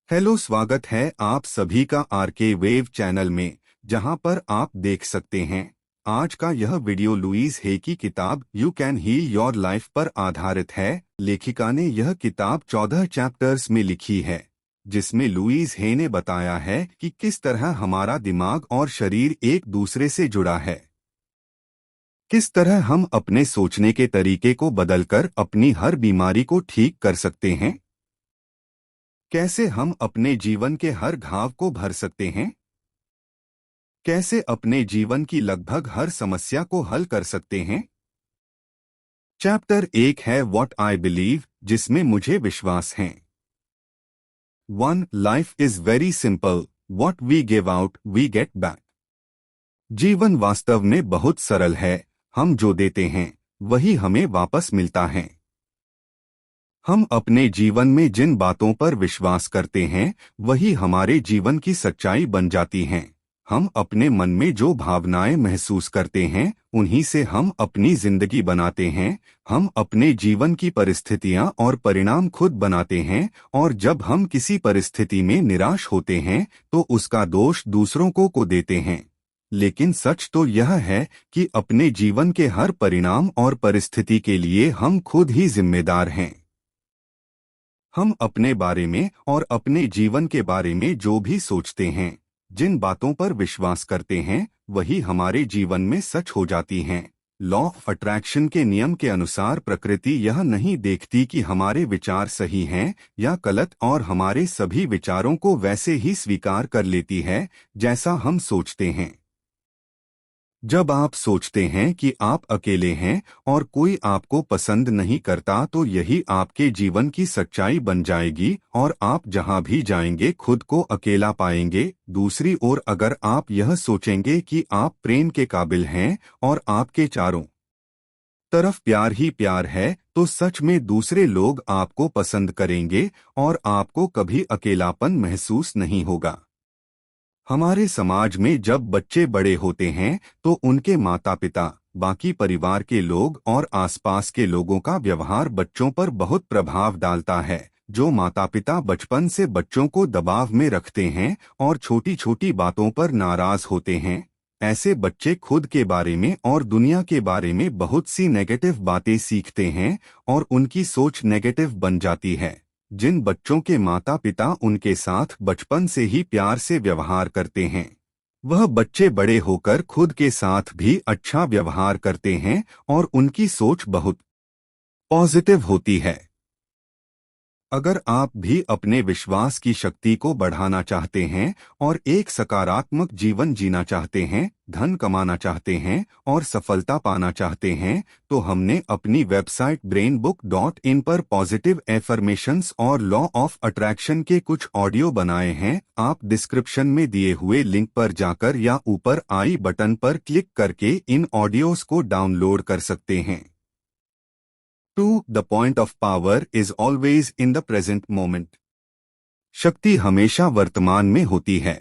Hello, स्वागत है आप सभी का आरके वेव चैनल में, जहां पर आप देख सकते हैं। आज का यह वीडियो लुईस हे की किताब you can heal your life पर आधारित है। लेखिका ने यह किताब 14 चैप्टर्स में लिखी है, जिसमें लुईस हे ने बताया है कि किस तरह हमारा दिमाग और शरीर एक दूसरे से जुड़ा है, किस तरह हम अपने सोचने के तरीके को बदलकर अपनी हर बीमारी को ठीक कर सकते हैं, कैसे हम अपने जीवन के हर घाव को भर सकते हैं, कैसे अपने जीवन की लगभग हर समस्या को हल कर सकते हैं। चैप्टर 1 है व्हाट आई बिलीव, जिसमें मुझे विश्वास है। 1. Life is very simple, what we give out we get back. जीवन वास्तव में बहुत सरल है, हम जो देते हैं वही हमें वापस मिलता है। हम अपने जीवन में जिन बातों पर विश्वास करते हैं वही हमारे जीवन की सच्चाई बन जाती हैं। हम अपने मन में जो भावनाएं महसूस करते हैं उन्हीं से हम अपनी जिंदगी बनाते हैं। हम अपने जीवन की परिस्थितियां और परिणाम खुद बनाते हैं, और जब हम किसी परिस्थिति में निराश होते हैं तो उसका दोष दूसरों को देते हैं। लेकिन सच तो यह है कि अपने जीवन के हर परिणाम और परिस्थिति के लिए हम खुद ही जिम्मेदार हैं। हम अपने बारे में और अपने जीवन के बारे में जो भी सोचते हैं, जिन बातों पर विश्वास करते हैं, वही हमारे जीवन में सच हो जाती हैं। लॉ ऑफ अट्रैक्शन के नियम के अनुसार प्रकृति यह नहीं देखती कि हमारे विचार सही हैं या गलत, और हमारे सभी विचारों को वैसे ही स्वीकार कर लेती है जैसा हम सोचते हैं। जब आप सोचते हैं कि आप अकेले हैं और कोई आपको पसंद नहीं करता, तो यही आपके जीवन की सच्चाई बन जाएगी और आप जहां भी जाएंगे खुद को अकेला पाएंगे। दूसरी ओर, अगर आप यह सोचेंगे कि आप प्रेम के काबिल हैं और आपके चारों तरफ प्यार ही प्यार है, तो सच में दूसरे लोग आपको पसंद करेंगे और आपको कभी अकेलापन महसूस नहीं होगा। हमारे समाज में जब बच्चे बड़े होते हैं तो उनके माता पिता, बाकी परिवार के लोग और आसपास के लोगों का व्यवहार बच्चों पर बहुत प्रभाव डालता है। जो माता पिता बचपन से बच्चों को दबाव में रखते हैं और छोटी छोटी बातों पर नाराज होते हैं, ऐसे बच्चे खुद के बारे में और दुनिया के बारे में बहुत सी नेगेटिव बातें सीखते हैं और उनकी सोच नेगेटिव बन जाती है। जिन बच्चों के माता पिता उनके साथ बचपन से ही प्यार से व्यवहार करते हैं, वह बच्चे बड़े होकर खुद के साथ भी अच्छा व्यवहार करते हैं और उनकी सोच बहुत पॉजिटिव होती है। अगर आप भी अपने विश्वास की शक्ति को बढ़ाना चाहते हैं और एक सकारात्मक जीवन जीना चाहते हैं, धन कमाना चाहते हैं और सफलता पाना चाहते हैं, तो हमने अपनी वेबसाइट brainbook.in पर पॉजिटिव एफर्मेशंस और लॉ ऑफ अट्रैक्शन के कुछ ऑडियो बनाए हैं। आप डिस्क्रिप्शन में दिए हुए लिंक पर जाकर या ऊपर आई बटन पर क्लिक करके इन ऑडियोज को डाउनलोड कर सकते हैं। 2. The point of power is always in the present moment. शक्ति हमेशा वर्तमान में होती है।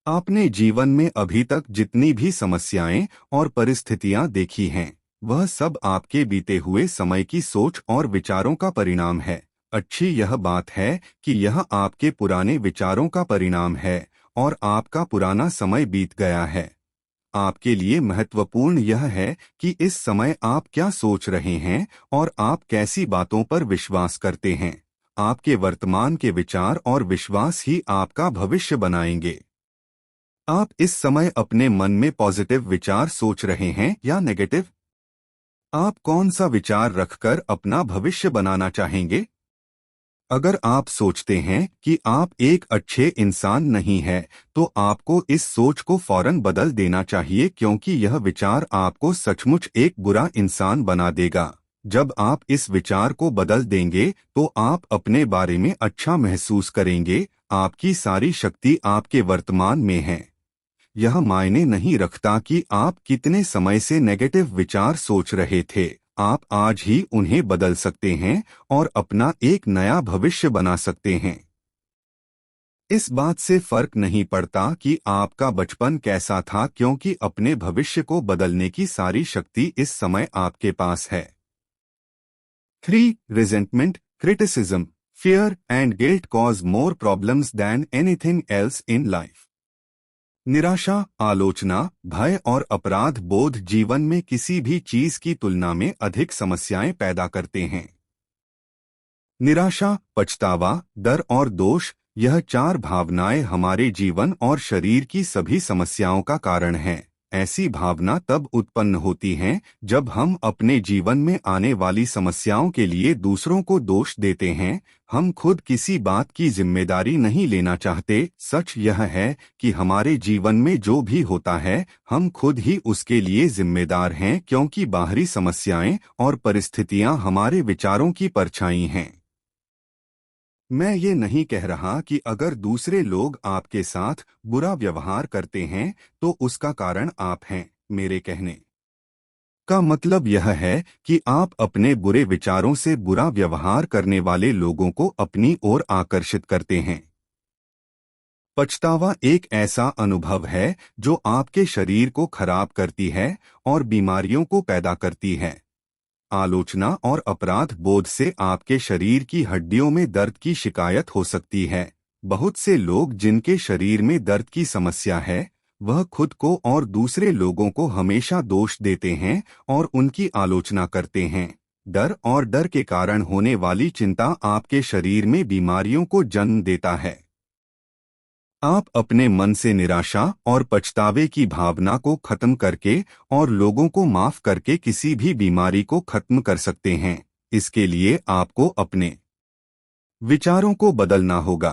आपने जीवन में अभी तक जितनी भी समस्याएं और परिस्थितियां देखी हैं, वह सब आपके बीते हुए समय की सोच और विचारों का परिणाम है। अच्छी यह बात है कि यह आपके पुराने विचारों का परिणाम है और आपका पुराना समय बीत गया है। आपके लिए महत्वपूर्ण यह है कि इस समय आप क्या सोच रहे हैं और आप कैसी बातों पर विश्वास करते हैं। आपके वर्तमान के विचार और विश्वास ही आपका भविष्य बनाएंगे। आप इस समय अपने मन में पॉजिटिव विचार सोच रहे हैं या नेगेटिव? आप कौन सा विचार रखकर अपना भविष्य बनाना चाहेंगे? अगर आप सोचते हैं कि आप एक अच्छे इंसान नहीं हैं, तो आपको इस सोच को फौरन बदल देना चाहिए, क्योंकि यह विचार आपको सचमुच एक बुरा इंसान बना देगा। जब आप इस विचार को बदल देंगे तो आप अपने बारे में अच्छा महसूस करेंगे। आपकी सारी शक्ति आपके वर्तमान में है। यह मायने नहीं रखता कि आप कितने समय से नेगेटिव विचार सोच रहे थे, आप आज ही उन्हें बदल सकते हैं और अपना एक नया भविष्य बना सकते हैं। इस बात से फर्क नहीं पड़ता कि आपका बचपन कैसा था, क्योंकि अपने भविष्य को बदलने की सारी शक्ति इस समय आपके पास है। 3. Resentment, criticism, Fear and guilt cause more problems than anything else in life. निराशा, आलोचना, भय और अपराध बोध जीवन में किसी भी चीज की तुलना में अधिक समस्याएं पैदा करते हैं। निराशा, पछतावा, डर और दोष, यह चार भावनाएं हमारे जीवन और शरीर की सभी समस्याओं का कारण हैं। ऐसी भावना तब उत्पन्न होती हैं जब हम अपने जीवन में आने वाली समस्याओं के लिए दूसरों को दोष देते हैं। हम खुद किसी बात की जिम्मेदारी नहीं लेना चाहते। सच यह है कि हमारे जीवन में जो भी होता है हम खुद ही उसके लिए जिम्मेदार हैं, क्योंकि बाहरी समस्याएं और परिस्थितियां हमारे विचारों की परछाई हैं। मैं ये नहीं कह रहा कि अगर दूसरे लोग आपके साथ बुरा व्यवहार करते हैं तो उसका कारण आप हैं। मेरे कहने का मतलब यह है कि आप अपने बुरे विचारों से बुरा व्यवहार करने वाले लोगों को अपनी ओर आकर्षित करते हैं। पछतावा एक ऐसा अनुभव है जो आपके शरीर को खराब करती है और बीमारियों को पैदा करती है। आलोचना और अपराध बोध से आपके शरीर की हड्डियों में दर्द की शिकायत हो सकती है। बहुत से लोग जिनके शरीर में दर्द की समस्या है, वह खुद को और दूसरे लोगों को हमेशा दोष देते हैं और उनकी आलोचना करते हैं। डर के कारण होने वाली चिंता आपके शरीर में बीमारियों को जन्म देता है। आप अपने मन से निराशा और पछतावे की भावना को खत्म करके और लोगों को माफ करके किसी भी बीमारी को खत्म कर सकते हैं। इसके लिए आपको अपने विचारों को बदलना होगा।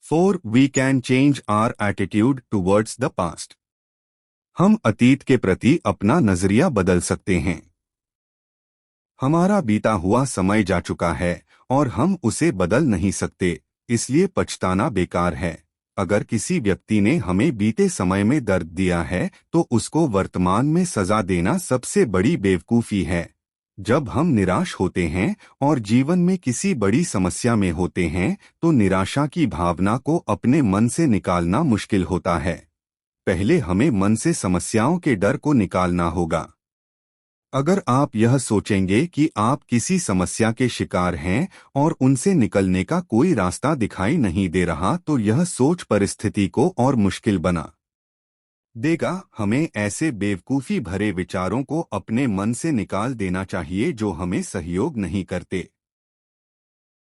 4. We can change our attitude towards the past. हम अतीत के प्रति अपना नजरिया बदल सकते हैं। हमारा बीता हुआ समय जा चुका है और हम उसे बदल नहीं सकते, इसलिए पछताना बेकार है। अगर किसी व्यक्ति ने हमें बीते समय में दर्द दिया है तो उसको वर्तमान में सजा देना सबसे बड़ी बेवकूफ़ी है। जब हम निराश होते हैं और जीवन में किसी बड़ी समस्या में होते हैं तो निराशा की भावना को अपने मन से निकालना मुश्किल होता है। पहले हमें मन से समस्याओं के डर को निकालना होगा। अगर आप यह सोचेंगे कि आप किसी समस्या के शिकार हैं और उनसे निकलने का कोई रास्ता दिखाई नहीं दे रहा, तो यह सोच परिस्थिति को और मुश्किल बना देगा। हमें ऐसे बेवकूफ़ी भरे विचारों को अपने मन से निकाल देना चाहिए जो हमें सहयोग नहीं करते।